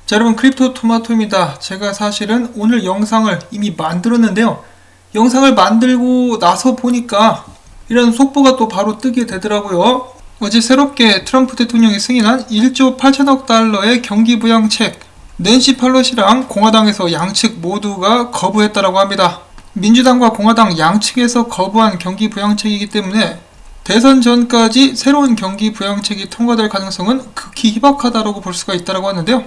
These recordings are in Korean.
자, 여러분, 크립토 토마토입니다. 제가 사실은 오늘 영상을 이미 만들었는데요. 영상을 만들고 나서 보니까 이런 속보가 또 바로 뜨게 되더라고요. 어제 새롭게 트럼프 대통령이 승인한 1조 8천억 달러의 경기부양책, 낸시 펠로시랑 공화당에서 양측 모두가 거부했다라고 합니다. 민주당과 공화당 양측에서 거부한 경기부양책이기 때문에 대선 전까지 새로운 경기부양책이 통과될 가능성은 극히 희박하다고 볼 수가 있다고 하는데요.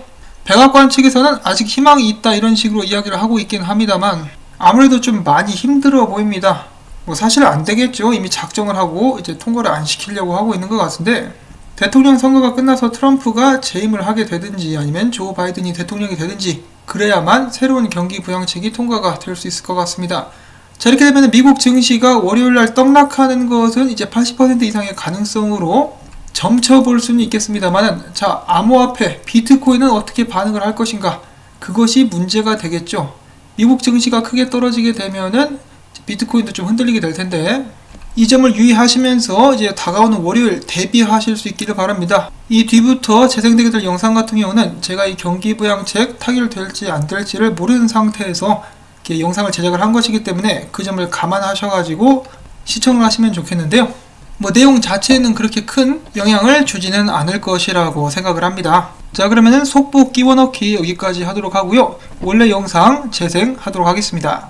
백악관 측에서는 아직 희망이 있다 이런 식으로 이야기를 하고 있긴 합니다만 아무래도 좀 많이 힘들어 보입니다. 사실 안 되겠죠. 이미 작정을 하고 이제 통과를 안 시키려고 하고 있는 것 같은데, 대통령 선거가 끝나서 트럼프가 재임을 하게 되든지 아니면 조 바이든이 대통령이 되든지 그래야만 새로운 경기 부양책이 통과가 될 수 있을 것 같습니다. 자, 이렇게 되면 미국 증시가 월요일날 떡락하는 것은 이제 80% 이상의 가능성으로 점쳐볼 수는 있겠습니다만, 자, 암호화폐 비트코인은 어떻게 반응을 할 것인가, 그것이 문제가 되겠죠. 미국 증시가 크게 떨어지게 되면은 비트코인도 좀 흔들리게 될 텐데, 이 점을 유의하시면서 이제 다가오는 월요일 대비하실 수 있기를 바랍니다. 이 뒤부터 재생되게 될 영상 같은 경우는 제가 이 경기부양책 타결될지 안 될지를 모르는 상태에서 이렇게 영상을 제작을 한 것이기 때문에 그 점을 감안하셔가지고 시청을 하시면 좋겠는데요. 내용 자체는 그렇게 큰 영향을 주지는 않을 것이라고 생각을 합니다. 자, 그러면은 속보 끼워넣기 여기까지 하도록 하고요. 원래 영상 재생하도록 하겠습니다.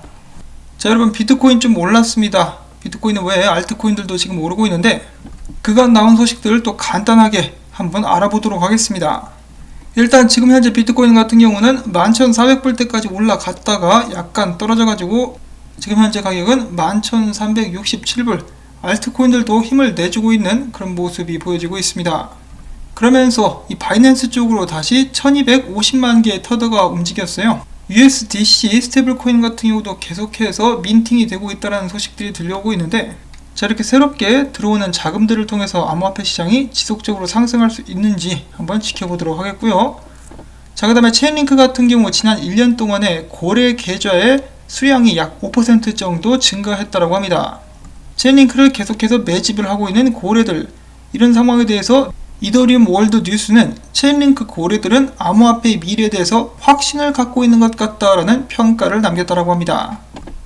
자, 여러분, 비트코인 좀 올랐습니다. 비트코인은 왜 알트코인들도 지금 오르고 있는데, 그간 나온 소식들을 또 간단하게 한번 알아보도록 하겠습니다. 일단 지금 현재 비트코인 같은 경우는 11,400불대까지 올라갔다가 약간 떨어져가지고 지금 현재 가격은 11,367불, 알트코인들도 힘을 내주고 있는 그런 모습이 보여지고 있습니다. 그러면서 이 바이낸스 쪽으로 다시 1250만 개의 터더가 움직였어요. USDC 스테이블코인 같은 경우도 계속해서 민팅이 되고 있다는 소식들이 들려오고 있는데, 자, 이렇게 새롭게 들어오는 자금들을 통해서 암호화폐 시장이 지속적으로 상승할 수 있는지 한번 지켜보도록 하겠고요. 자, 그 다음에 체인링크 같은 경우 지난 1년 동안에 고래 계좌의 수량이 약 5% 정도 증가했다고 합니다. 체인링크를 계속해서 매집을 하고 있는 고래들, 이런 상황에 대해서 이더리움 월드 뉴스는 체인링크 고래들은 암호화폐의 미래에 대해서 확신을 갖고 있는 것 같다라는 평가를 남겼다고 합니다.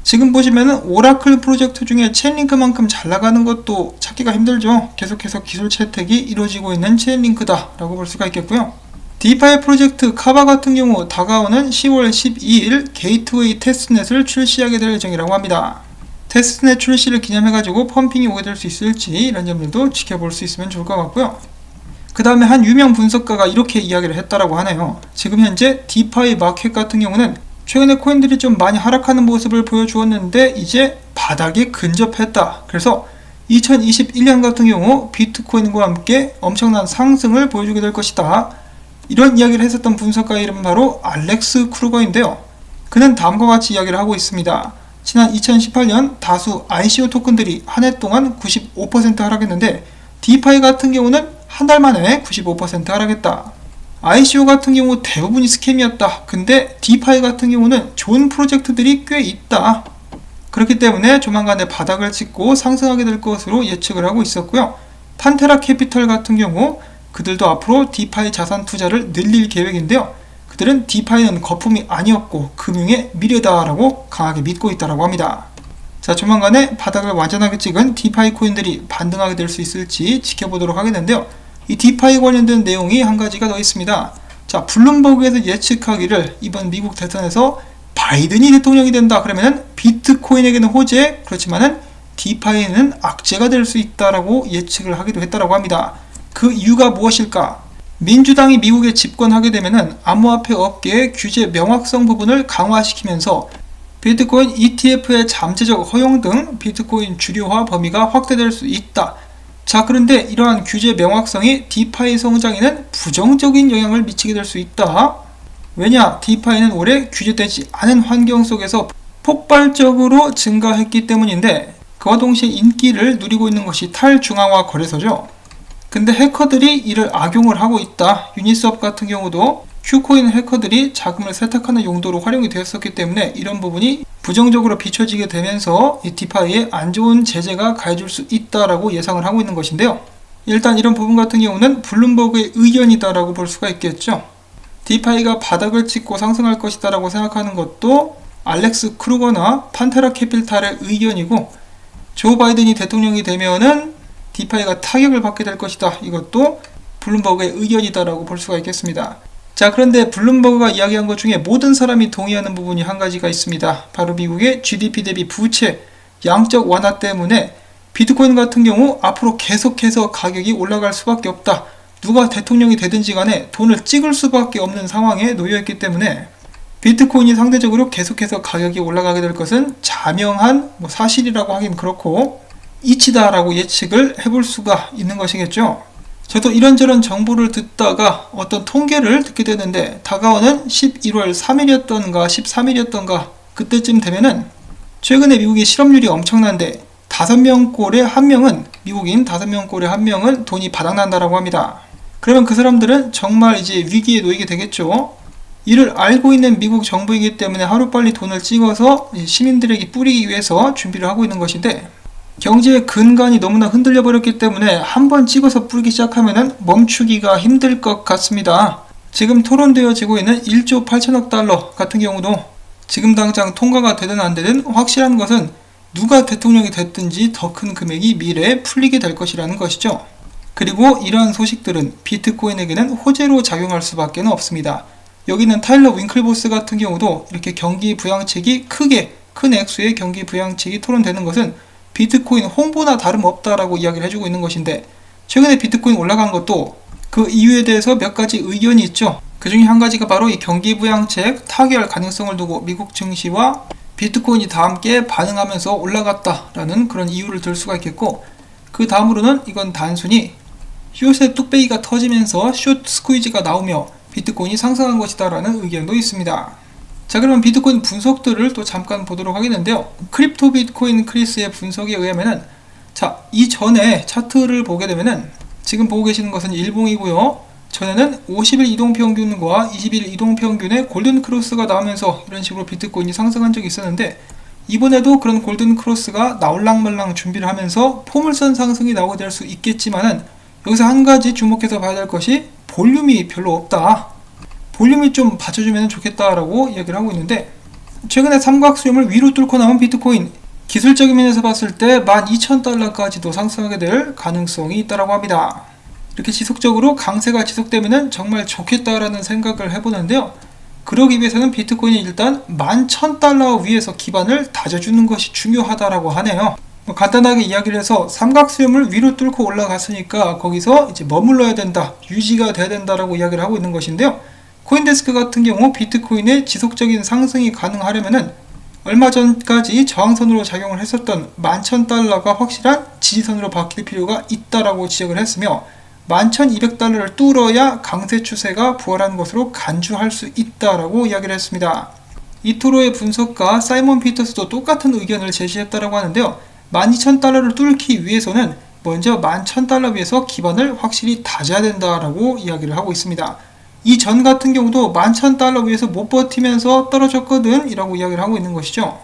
지금 보시면은 오라클 프로젝트 중에 체인링크만큼 잘 나가는 것도 찾기가 힘들죠. 계속해서 기술 채택이 이루어지고 있는 체인링크다라고 볼 수가 있겠고요. 디파이 프로젝트 카바 같은 경우 다가오는 10월 12일 게이트웨이 테스트넷을 출시하게 될 예정이라고 합니다. 테스트넷 출시를 기념해가지고 펌핑이 오게 될 수 있을지 이런 점들도 지켜볼 수 있으면 좋을 것 같고요. 그 다음에 한 유명 분석가가 이렇게 이야기를 했다라고 하네요. 지금 현재 디파이 마켓 같은 경우는 최근에 코인들이 좀 많이 하락하는 모습을 보여주었는데 이제 바닥에 근접했다. 그래서 2021년 같은 경우 비트코인과 함께 엄청난 상승을 보여주게 될 것이다. 이런 이야기를 했었던 분석가의 이름은 바로 알렉스 크루거인데요. 그는 다음과 같이 이야기를 하고 있습니다. 지난 2018년 다수 ICO 토큰들이 한 해 동안 95% 하락했는데, 디파이 같은 경우는 한 달 만에 95% 하락했다. ICO 같은 경우 대부분이 스캠이었다. 근데 디파이 같은 경우는 좋은 프로젝트들이 꽤 있다. 그렇기 때문에 조만간에 바닥을 찍고 상승하게 될 것으로 예측을 하고 있었고요. 판테라 캐피털 같은 경우 그들도 앞으로 디파이 자산 투자를 늘릴 계획인데요. 그들은 디파이는 거품이 아니었고 금융의 미래다라고 강하게 믿고 있다고 합니다. 자, 조만간에 바닥을 완전하게 찍은 디파이 코인들이 반등하게 될 수 있을지 지켜보도록 하겠는데요. 이 디파이 관련된 내용이 한 가지가 더 있습니다. 자, 블룸버그에서 예측하기를 이번 미국 대선에서 바이든이 대통령이 된다 그러면은 비트코인에게는 호재, 그렇지만은 디파이는 악재가 될 수 있다라고 예측을 하기도 했다라고 합니다. 그 이유가 무엇일까? 민주당이 미국에 집권하게 되면은 암호화폐 업계의 규제 명확성 부분을 강화시키면서 비트코인 ETF의 잠재적 허용 등 비트코인 주류화 범위가 확대될 수 있다. 자, 그런데 이러한 규제 명확성이 디파이 성장에는 부정적인 영향을 미치게 될 수 있다. 왜냐? 디파이는 올해 규제되지 않은 환경 속에서 폭발적으로 증가했기 때문인데, 그와 동시에 인기를 누리고 있는 것이 탈중앙화 거래소죠. 근데 해커들이 이를 악용을 하고 있다. 유니스왑 같은 경우도 큐코인 해커들이 자금을 세탁하는 용도로 활용이 되었었기 때문에 이런 부분이 부정적으로 비춰지게 되면서 이 디파이에 안 좋은 제재가 가해질 수 있다라고 예상을 하고 있는 것인데요. 일단 이런 부분 같은 경우는 블룸버그의 의견이다라고 볼 수가 있겠죠. 디파이가 바닥을 찍고 상승할 것이다 라고 생각하는 것도 알렉스 크루거나 판테라 캐피탈의 의견이고, 조 바이든이 대통령이 되면은 디파이가 타격을 받게 될 것이다, 이것도 블룸버그의 의견이다 라고 볼 수가 있겠습니다. 자, 그런데 블룸버그가 이야기한 것 중에 모든 사람이 동의하는 부분이 한 가지가 있습니다. 바로 미국의 GDP 대비 부채 양적 완화 때문에 비트코인 같은 경우 앞으로 계속해서 가격이 올라갈 수밖에 없다. 누가 대통령이 되든지 간에 돈을 찍을 수밖에 없는 상황에 놓여있기 때문에 비트코인이 상대적으로 계속해서 가격이 올라가게 될 것은 자명한 사실이라고 하긴 그렇고 이치다라고 예측을 해볼 수가 있는 것이겠죠. 저도 이런저런 정보를 듣다가 어떤 통계를 듣게 되는데, 다가오는 11월 3일이었던가 13일이었던가 그때쯤 되면은 최근에 미국의 실업률이 엄청난데 5명 꼴에 1명은, 미국인 5명 꼴에 1명은 돈이 바닥난다라고 합니다. 그러면 그 사람들은 정말 이제 위기에 놓이게 되겠죠. 이를 알고 있는 미국 정부이기 때문에 하루빨리 돈을 찍어서 시민들에게 뿌리기 위해서 준비를 하고 있는 것인데, 경제의 근간이 너무나 흔들려 버렸기 때문에 한번 찍어서 뿌리기 시작하면 멈추기가 힘들 것 같습니다. 지금 토론되어지고 있는 1조 8천억 달러 같은 경우도 지금 당장 통과가 되든 안 되든 확실한 것은 누가 대통령이 됐든지 더 큰 금액이 미래에 풀리게 될 것이라는 것이죠. 그리고 이러한 소식들은 비트코인에게는 호재로 작용할 수밖에 없습니다. 여기는 타일러 윙클보스 같은 경우도 이렇게 경기 부양책이 크게 큰 액수의 경기 부양책이 토론되는 것은 비트코인 홍보나 다름없다라고 이야기를 해주고 있는 것인데, 최근에 비트코인 올라간 것도 그 이유에 대해서 몇 가지 의견이 있죠. 그 중에 한 가지가 바로 이 경기 부양책 타결 가능성을 두고 미국 증시와 비트코인이 다 함께 반응하면서 올라갔다라는 그런 이유를 들 수가 있겠고, 그 다음으로는 이건 단순히 숏의 뚝배기가 터지면서 숏 스퀴즈가 나오며 비트코인이 상승한 것이다 라는 의견도 있습니다. 자, 그러면 비트코인 분석들을 또 잠깐 보도록 하겠는데요. 크립토 비트코인 크리스의 분석에 의하면은, 자, 이전에 차트를 보게 되면은 지금 보고 계시는 것은 일봉이고요. 전에는 50일 이동평균과 20일 이동평균의 골든 크로스가 나오면서 이런 식으로 비트코인이 상승한 적이 있었는데, 이번에도 그런 골든 크로스가 나올랑말랑 준비를 하면서 포물선 상승이 나오게 될 수 있겠지만은, 여기서 한 가지 주목해서 봐야 될 것이 볼륨이 별로 없다. 볼륨이 좀 받쳐주면 좋겠다라고 이야기를 하고 있는데, 최근에 삼각수렴을 위로 뚫고 나온 비트코인, 기술적인 면에서 봤을 때 12,000달러까지도 상승하게 될 가능성이 있다고 합니다. 이렇게 지속적으로 강세가 지속되면 정말 좋겠다라는 생각을 해보는데요. 그러기 위해서는 비트코인이 일단 11,000달러 위에서 기반을 다져주는 것이 중요하다라고 하네요. 간단하게 이야기를 해서 삼각수렴을 위로 뚫고 올라갔으니까 거기서 이제 머물러야 된다, 유지가 돼야 된다라고 이야기를 하고 있는 것인데요. 코인데스크 같은 경우 비트코인의 지속적인 상승이 가능하려면은 얼마 전까지 저항선으로 작용을 했었던 11,000달러가 확실한 지지선으로 바뀔 필요가 있다라고 지적을 했으며, 11,200달러를 뚫어야 강세 추세가 부활하는 것으로 간주할 수 있다라고 이야기를 했습니다. 이토로의 분석가 사이먼 피터스도 똑같은 의견을 제시했다라고 하는데요. 12,000달러를 뚫기 위해서는 먼저 11,000달러 위에서 기반을 확실히 다져야 된다라고 이야기를 하고 있습니다. 이전 같은 경우도 11,000달러 위에서 못 버티면서 떨어졌거든 이라고 이야기를 하고 있는 것이죠.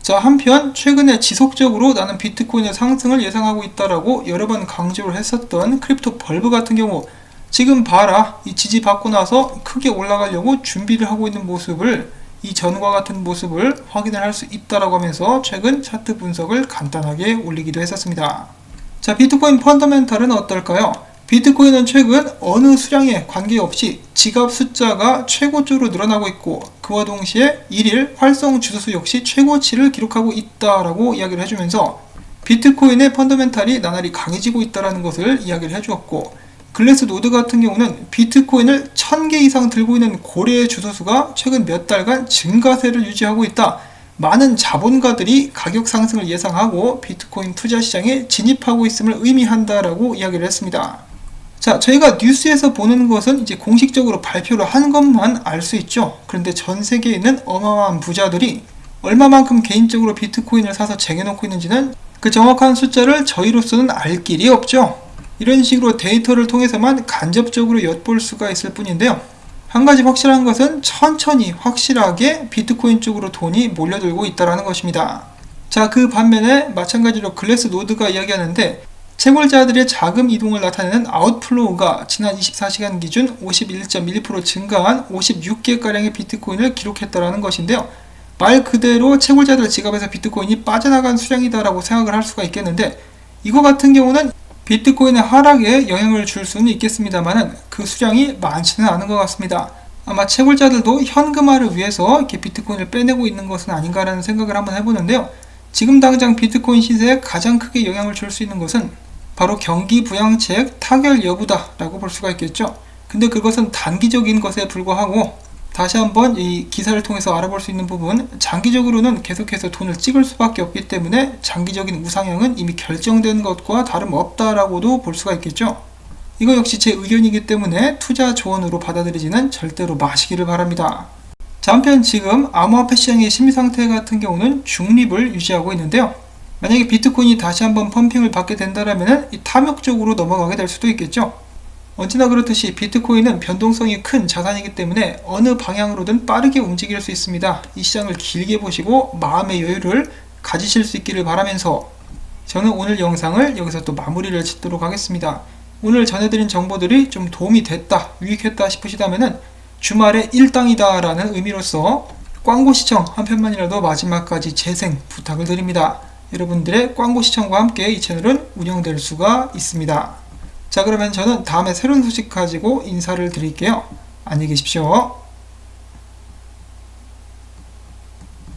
자, 한편 최근에 지속적으로 나는 비트코인의 상승을 예상하고 있다라고 여러 번 강조를 했었던 크립토 벌브 같은 경우, 지금 봐라, 이 지지 받고 나서 크게 올라가려고 준비를 하고 있는 모습을, 이 전과 같은 모습을 확인을 할 수 있다라고 하면서 최근 차트 분석을 간단하게 올리기도 했었습니다. 자, 비트코인 펀더멘탈은 어떨까요? 비트코인은 최근 어느 수량에 관계없이 지갑 숫자가 최고조로 늘어나고 있고, 그와 동시에 1일 활성 주소수 역시 최고치를 기록하고 있다라고 이야기를 해주면서 비트코인의 펀더멘탈이 나날이 강해지고 있다는 것을 이야기를 해주었고, 글래스 노드 같은 경우는 비트코인을 1000개 이상 들고 있는 고래의 주소수가 최근 몇 달간 증가세를 유지하고 있다. 많은 자본가들이 가격 상승을 예상하고 비트코인 투자 시장에 진입하고 있음을 의미한다라고 이야기를 했습니다. 자, 저희가 뉴스에서 보는 것은 이제 공식적으로 발표를 한 것만 알 수 있죠. 그런데 전 세계에 있는 어마어마한 부자들이 얼마만큼 개인적으로 비트코인을 사서 쟁여놓고 있는지는 그 정확한 숫자를 저희로서는 알 길이 없죠. 이런 식으로 데이터를 통해서만 간접적으로 엿볼 수가 있을 뿐인데요. 한 가지 확실한 것은 천천히 확실하게 비트코인 쪽으로 돈이 몰려들고 있다는 것입니다. 자, 그 반면에 마찬가지로 글래스 노드가 이야기하는데, 채굴자들의 자금 이동을 나타내는 아웃플로우가 지난 24시간 기준 51.12% 증가한 56개가량의 비트코인을 기록했다라는 것인데요. 말 그대로 채굴자들 지갑에서 비트코인이 빠져나간 수량이다라고 생각을 할 수가 있겠는데, 이거 같은 경우는 비트코인의 하락에 영향을 줄 수는 있겠습니다만 그 수량이 많지는 않은 것 같습니다. 아마 채굴자들도 현금화를 위해서 이렇게 비트코인을 빼내고 있는 것은 아닌가라는 생각을 한번 해보는데요. 지금 당장 비트코인 시세에 가장 크게 영향을 줄 수 있는 것은 바로 경기 부양책 타결 여부다라고 볼 수가 있겠죠. 근데 그것은 단기적인 것에 불과하고, 다시 한번 이 기사를 통해서 알아볼 수 있는 부분, 장기적으로는 계속해서 돈을 찍을 수밖에 없기 때문에 장기적인 우상향은 이미 결정된 것과 다름없다라고도 볼 수가 있겠죠. 이거 역시 제 의견이기 때문에 투자 조언으로 받아들이지는 절대로 마시기를 바랍니다. 자, 한편 지금 암호화폐 시장의 심리 상태 같은 경우는 중립을 유지하고 있는데요. 만약에 비트코인이 다시 한번 펌핑을 받게 된다면 이 탐욕적으로 넘어가게 될 수도 있겠죠. 언제나 그렇듯이 비트코인은 변동성이 큰 자산이기 때문에 어느 방향으로든 빠르게 움직일 수 있습니다. 이 시장을 길게 보시고 마음의 여유를 가지실 수 있기를 바라면서 저는 오늘 영상을 여기서 또 마무리를 짓도록 하겠습니다. 오늘 전해드린 정보들이 좀 도움이 됐다, 유익했다 싶으시다면 주말에 일당이다 라는 의미로서 광고 시청 한 편만이라도 마지막까지 재생 부탁을 드립니다. 여러분들의 광고 시청과 함께 이 채널은 운영될 수가 있습니다. 자, 그러면 저는 다음에 새로운 소식 가지고 인사를 드릴게요. 안녕히 계십시오.